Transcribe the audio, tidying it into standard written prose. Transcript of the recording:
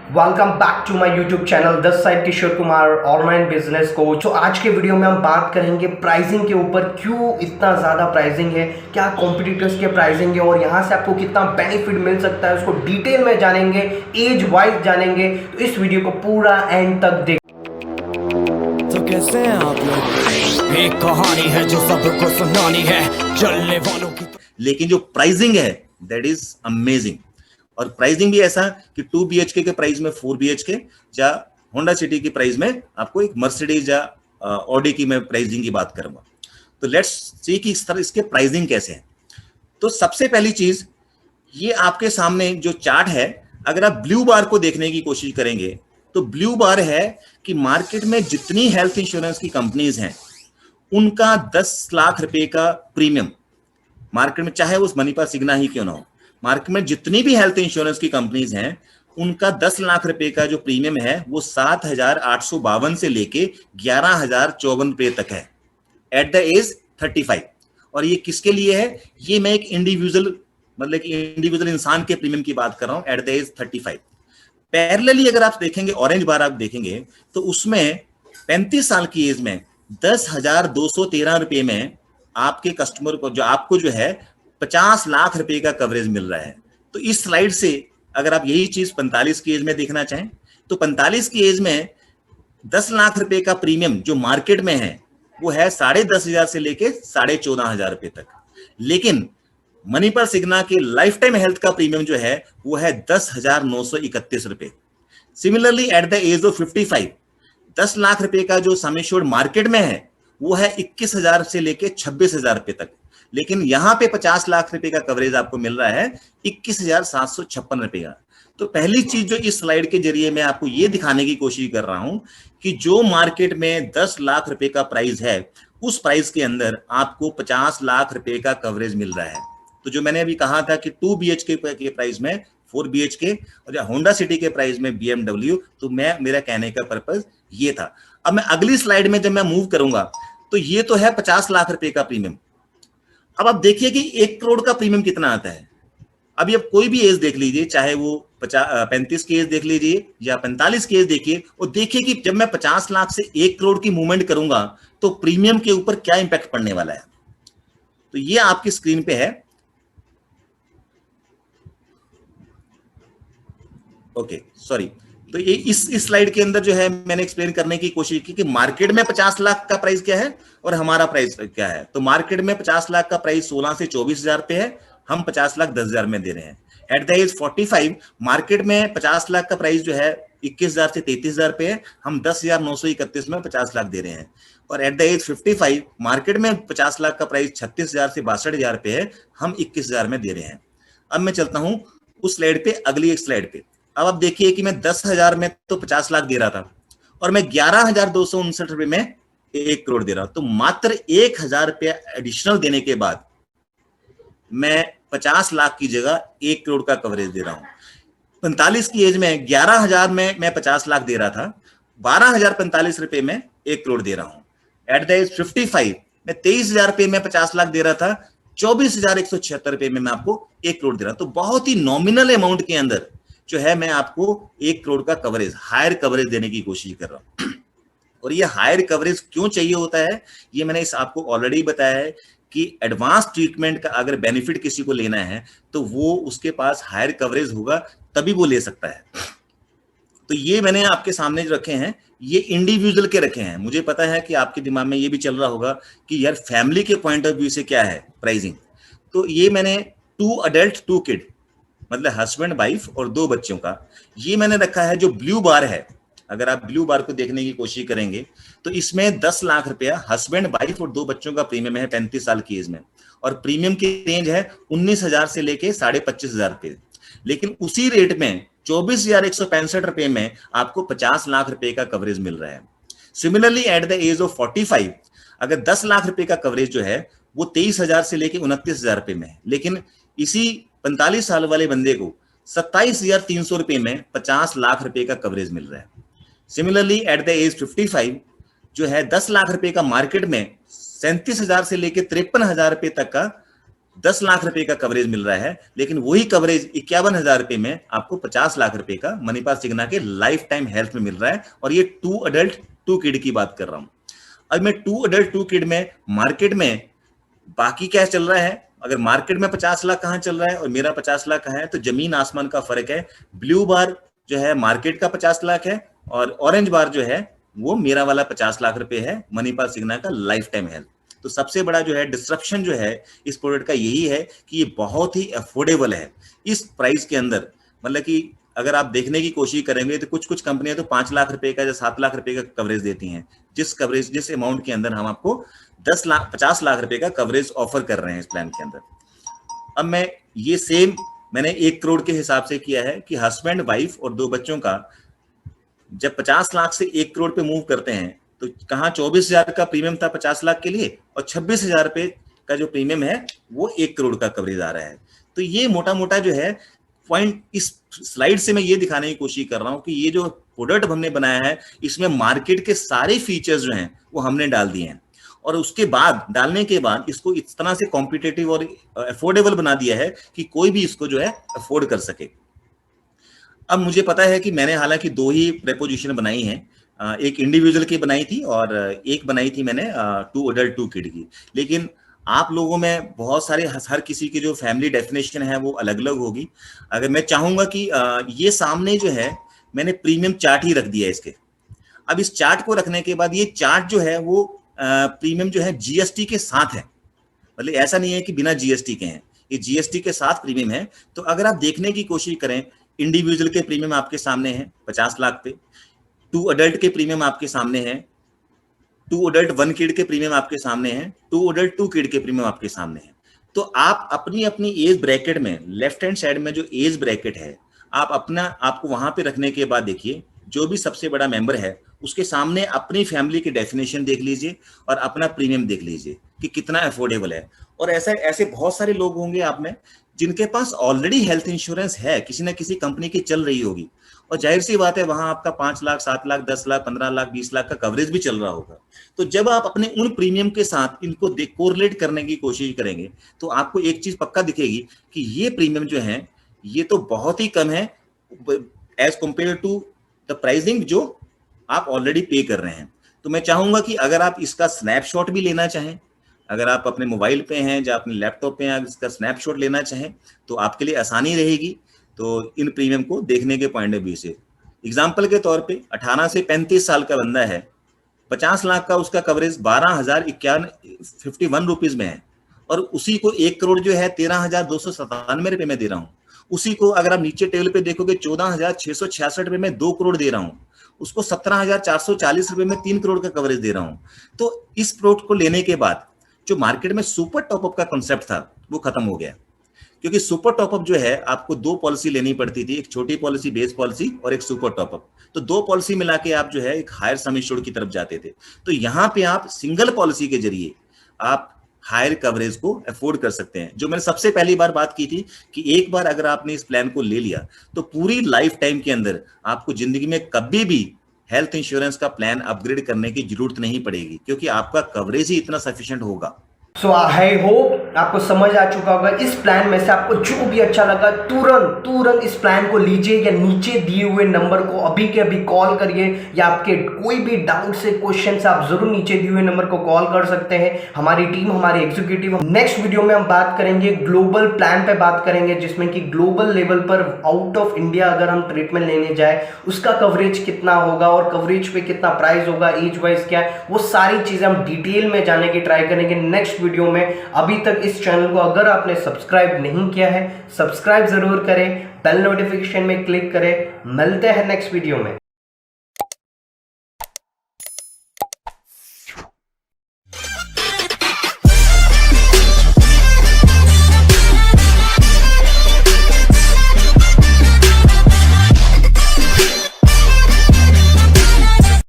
Welcome back to my YouTube channel this side Kishore Kumar online business coach. तो आज के video में हम बात करेंगे प्राइसिंग के ऊपर। क्यों इतना ज़्यादा प्राइसिंग है, क्या कॉम्पिटिटर्स के प्राइसिंग है और यहाँ से आपको कितना बेनिफिट मिल सकता है, उसको डिटेल में जानेंगे, एज वाइज जानेंगे। तो इस वीडियो को पूरा एंड तक देख। तो कैसे हैं आप लोग? एक कहानी है जो सबको सुनानी है, चलने वालों की। लेकिन जो प्राइसिंग है दैट इज अमेजिंग। और प्राइसिंग भी ऐसा कि 2 BHK के प्राइस में 4 BHK या होंडा सिटी की प्राइस में आपको एक मर्सिडीज या ऑडी की मैं प्राइसिंग की बात करूंगा। तो लेट्स सी कि इस तरह इसके प्राइसिंग कैसे हैं। तो सबसे पहली चीज, ये आपके सामने जो चार्ट है, अगर आप ब्लू बार को देखने की कोशिश करेंगे तो ब्लू बार है कि मार्केट में जितनी हेल्थ इंश्योरेंस की कंपनीज हैं उनका 10 लाख रुपए का प्रीमियम मार्केट में, चाहे वो मणिपाल सिग्ना ही क्यों ना हो, मार्केट में जितनी भी हेल्थ इंश्योरेंस की कंपनीज हैं उनका 10 लाख रुपए का जो प्रीमियम है वो 7,852 से लेके 11,054 रुपए तक है एट द एज 35। और ये किसके लिए है? ये मैं एक इंडिविजुअल, मतलब कि इंडिविजुअल इंसान के प्रीमियम की बात कर रहा हूं एट द एज 35। पैरेलली अगर आप देखेंगे, ऑरेंज बार आप देखेंगे तो उसमें 35 साल की एज में 10,213 रुपए में आपके कस्टमर को, जो आपको जो है 50 लाख रुपए का कवरेज मिल रहा है। तो इस स्लाइड से अगर आप यही चीज 45 की एज में देखना चाहें तो 45 की एज में 10 लाख रुपए का प्रीमियम जो मार्केट में है वो है 10,500 से लेके 14,500 रुपए तक। लेकिन मणिपाल सिग्ना के लाइफ टाइम हेल्थ का प्रीमियम जो है वो है 10,931 रुपए। Similarly at the age of 55 10 lakh रुपए का जो सम एश्योर्ड मार्केट में है वो है 21,000 से लेके 26,000 रुपए तक। लेकिन यहां पे 50 लाख रुपए का कवरेज आपको मिल रहा है 21,756 रुपए का। तो पहली चीज जो इस स्लाइड के जरिए मैं आपको ये दिखाने की कोशिश कर रहा हूं कि जो मार्केट में 10 लाख रुपए का प्राइस है उस प्राइस के अंदर आपको 50 लाख रुपए का कवरेज मिल रहा है। तो जो मैंने अभी कहा था कि 2 BHK के प्राइस में 4 BHK और होंडा सिटी के प्राइस में BMW, तो मेरा कहने का पर्पज ये था। अब मैं अगली स्लाइड में जब मैं मूव करूंगा तो ये तो है 50 लाख रुपए का प्रीमियम। अब आप देखिए कि 1 करोड़ का प्रीमियम कितना आता है। अभी आप कोई भी एज देख लीजिए, चाहे वो 35 की एज देख लीजिए या 45 की एज देखिए, और देखिए कि जब मैं 50 लाख से 1 करोड़ की मूवमेंट करूंगा तो प्रीमियम के ऊपर क्या इंपैक्ट पड़ने वाला है। तो ये आपकी स्क्रीन पे है। Okay, sorry. तो ये इस स्लाइड के अंदर जो है मैंने एक्सप्लेन करने की कोशिश की कि मार्केट में 50 लाख का प्राइस क्या है और हमारा प्राइस क्या है। तो मार्केट में 50 लाख का प्राइस 16 से 24,000 पे है, हम 50 लाख 10,000 में दे रहे हैं। एट द एज 45 मार्केट में 50 लाख का प्राइस जो है 21,000 से 33,000 पे है, हम 10,931 में 50 लाख दे रहे हैं। और एट द एज 55 मार्केट में 50 लाख का प्राइस 36,000 से 62,000 पे है, हम 21,000 में दे रहे हैं। अब मैं चलता हूं उस स्लाइड पे, अगली एक स्लाइड पे। अब आप देखिए कि मैं 10,000 में तो 50 लाख दे रहा था और मैं 11,259 रुपए में 1 करोड़ दे रहा हूं। तो मात्र 1,000 रुपया एडिशनल देने के बाद मैं 50 लाख की जगह 1 करोड़ का कवरेज दे रहा हूं। 45 की एज में 11,000 में मैं 50 लाख दे रहा था, 12,045 रुपए में 1 करोड़ दे रहा हूं। एट द एज 55 मैं 23,000 रुपए में 50 लाख दे रहा था, 24,176 रुपए में मैं आपको 1 करोड़ दे रहा हूं। तो बहुत ही नॉमिनल अमाउंट के अंदर जो है मैं आपको 1 करोड़ का कवरेज, हायर कवरेज देने की कोशिश कर रहा हूं। और ये हायर कवरेज क्यों चाहिए होता है, ये मैंने आपको ऑलरेडी बताया है कि एडवांस ट्रीटमेंट का अगर बेनिफिट किसी को लेना है तो वो उसके पास हायर कवरेज होगा, तभी वो ले सकता है। तो ये मैंने आपके सामने जो रखे हैं ये इंडिविजुअल के रखे हैं। मुझे पता है कि आपके दिमाग में ये भी चल रहा होगा कि यार फैमिली के पॉइंट ऑफ व्यू से क्या है प्राइसिंग। तो ये मैंने 2 अडल्ट 2 किड, मतलब हस्बैंड वाइफ और 2 बच्चों का, ये मैंने रखा है। जो ब्लू बार है, अगर आप ब्लू बार को देखने की कोशिश करेंगे तो इसमें 10 लाख रुपया हस्बैंड वाइफ और 2 बच्चों का प्रीमियम है 35 साल की एज में, और प्रीमियम की रेंज है 19,000 से लेके 25,500 रुपए। लेकिन उसी रेट में 24,165 रुपए में आपको 50 लाख रुपए का कवरेज मिल रहा है। Similarly at the age of 45 अगर 10 लाख रुपए का कवरेज जो है वो 23,000 से लेके 29,000 रुपए में है, लेकिन इसी 45 साल वाले बंदे को 27,300 रुपए में 50 लाख रुपए का कवरेज मिल रहा है। सिमिलरली एट द एज 55 जो है 10 लाख रुपए का मार्केट में 37,000 से लेके 53,000 रुपए तक का 10 लाख रुपए का कवरेज मिल रहा है, लेकिन वही कवरेज 51,000 रुपए में आपको 50 लाख रुपए का मणिपाल सिग्ना के लाइफ टाइम हेल्थ में मिल रहा है। और ये 2 अडल्ट 2 किड की बात कर रहा हूं। अब मैं 2 अडल्ट 2 किड में मार्केट में बाकी क्या चल रहा है, अगर मार्केट में 50 लाख कहां चल रहा है और मेरा 50 लाख कहां है, तो जमीन आसमान का फर्क है। ब्लू बार जो है मार्केट का 50 लाख है और ऑरेंज बार जो है वो मेरा वाला 50 लाख रुपए है, मणिपाल सिग्ना का लाइफ टाइम हेल्थ। तो सबसे बड़ा जो है डिस्ट्रप्शन जो है इस प्रोडक्ट का यही है कि ये बहुत ही अफोर्डेबल है इस प्राइस के अंदर। मतलब कि अगर आप देखने की कोशिश करेंगे तो कुछ कंपनियां तो 5 लाख रुपए का या 7 लाख रुपए का कवरेज देती हैं, जिस अमाउंट के अंदर हम आपको 50 लाख रुपए का कवरेज ऑफर कर रहे हैं इस प्लान के अंदर। अब मैं ये सेम मैंने 1 करोड़ के हिसाब से किया है कि हस्बैंड वाइफ और 2 बच्चों का जब 50 लाख से 1 करोड़ पे मूव करते हैं तो कहाँ 24,000 का प्रीमियम था 50 लाख के लिए और 26,000 रुपए का जो प्रीमियम है वो 1 करोड़ का कवरेज आ रहा है। तो ये मोटा मोटा जो है पॉइंट इस स्लाइड से मैं ये दिखाने की कोशिश कर रहा हूं कि ये जो प्रोडक्ट हमने बनाया है इसमें मार्केट के सारे फीचर्स जो हैं वो हमने डाल दिए हैं और उसके बाद डालने के बाद इसको इस तरह से कॉम्पिटिटिव और अफोर्डेबल बना दिया है कि कोई भी इसको जो है अफोर्ड कर सके। अब मुझे पता है कि मैंने हालांकि 2 ही प्रेपोजिशन बनाई हैं, एक इंडिविजुअल की बनाई थी और एक बनाई थी मैंने 2 अडल्ट 2 किड की, लेकिन आप लोगों में बहुत सारे हर किसी की जो फैमिली डेफिनेशन है वो अलग अलग होगी। अगर मैं चाहूंगा कि ये सामने जो है मैंने प्रीमियम चार्ट ही रख दिया है इसके। अब इस चार्ट को रखने के बाद ये चार्ट जो है वो प्रीमियम जो है जीएसटी के साथ है, मतलब ऐसा नहीं है कि बिना जीएसटी के हैं, ये जीएसटी के साथ प्रीमियम है। तो अगर आप देखने की कोशिश करें, इंडिविजुअल के प्रीमियम आपके सामने है 50 लाख पे, 2 अडल्ट के प्रीमियम आपके सामने है, 2 अडल्ट 1 किड के प्रीमियम आपके सामने है, 2 अडल्ट 2 किड के प्रीमियम आपके सामने है। तो आप अपनी अपनी एज ब्रैकेट में लेफ्ट हैंड साइड में जो एज ब्रैकेट है आपको वहां पे रखने के बाद देखिए जो भी सबसे बड़ा मेंबर है उसके सामने अपनी फैमिली की डेफिनेशन देख लीजिए और अपना प्रीमियम देख लीजिए कि कितना अफोर्डेबल है। और ऐसे बहुत सारे लोग होंगे आप में जिनके पास ऑलरेडी हेल्थ इंश्योरेंस है, किसी ना किसी कंपनी की चल रही होगी, और जाहिर सी बात है वहां आपका 5 लाख 7 लाख 10 लाख 15 लाख 20 लाख का कवरेज भी चल रहा होगा। तो जब आप अपने उन प्रीमियम के साथ इनको कोरिलेट करने की कोशिश करेंगे तो आपको एक चीज पक्का दिखेगी कि ये प्रीमियम जो है ये तो बहुत ही कम है as compare to the pricing जो आप ऑलरेडी पे कर रहे हैं। तो मैं चाहूंगा कि अगर आप इसका स्नैपशॉट भी लेना चाहें, अगर आप अपने मोबाइल पे हैं या अपने लैपटॉप पे हैं, इसका स्नैपशॉट लेना चाहें तो आपके लिए आसानी रहेगी। तो इन प्रीमियम को देखने के पॉइंट ऑफ व्यू से एग्जांपल के तौर पे 18 से 35 साल का बंदा है, 50 लाख का उसका कवरेज 12,051 रुपीज में है और उसी को 1 करोड़ जो है 13,297 रुपए में दे रहा हूँ। उसी को अगर आप नीचे टेबल पे देखोगे 14,666 रुपए में 2 करोड़ दे रहा हूँ, उसको 17,440 रुपए में 3 करोड़ का कवरेज दे रहा हूँ। तो इस प्रोडक्ट को लेने के बाद जो मार्केट में सुपर टॉपअप का कॉन्सेप्ट था वो खत्म हो गया, क्योंकि सुपर टॉपअप जो है आपको 2 पॉलिसी लेनी पड़ती थी, एक छोटी पॉलिसी बेस पॉलिसी और एक सुपर टॉपअप। तो 2 पॉलिसी मिला के आप जो है एक हायर सम इंश्योर्ड की तरफ जाते थे। तो यहाँ पे आप सिंगल पॉलिसी के जरिए आप हायर कवरेज को अफोर्ड कर सकते हैं। जो मैंने सबसे पहली बार बात की थी कि एक बार अगर आपने इस प्लान को ले लिया तो पूरी लाइफ टाइम के अंदर आपको जिंदगी में कभी भी हेल्थ इंश्योरेंस का प्लान अपग्रेड करने की जरूरत नहीं पड़ेगी, क्योंकि आपका कवरेज ही इतना सफिशिएंट होगा। सो आई होप आपको समझ आ चुका होगा। इस प्लान में से आपको जो भी अच्छा लगा तुरंत इस प्लान को लीजिए या नीचे दिए हुए नंबर को अभी के अभी कॉल करिए, या आपके कोई भी डाउट से क्वेश्चन से आप जरूर नीचे दिए हुए नंबर को कॉल कर सकते हैं। हमारी टीम, हमारे एग्जीक्यूटिव नेक्स्ट वीडियो में हम बात करेंगे ग्लोबल प्लान पे बात करेंगे, जिसमें कि ग्लोबल लेवल पर आउट ऑफ इंडिया अगर हम ट्रीटमेंट लेने जाए उसका कवरेज कितना होगा और कवरेज पे कितना प्राइस होगा, एज वाइज क्या है, वो सारी चीजें हम डिटेल में जाने की ट्राई करेंगे नेक्स्ट वीडियो में। अभी तक इस चैनल को अगर आपने सब्सक्राइब नहीं किया है, सब्सक्राइब जरूर करें, बेल नोटिफिकेशन में क्लिक करें। मिलते हैं नेक्स्ट वीडियो में।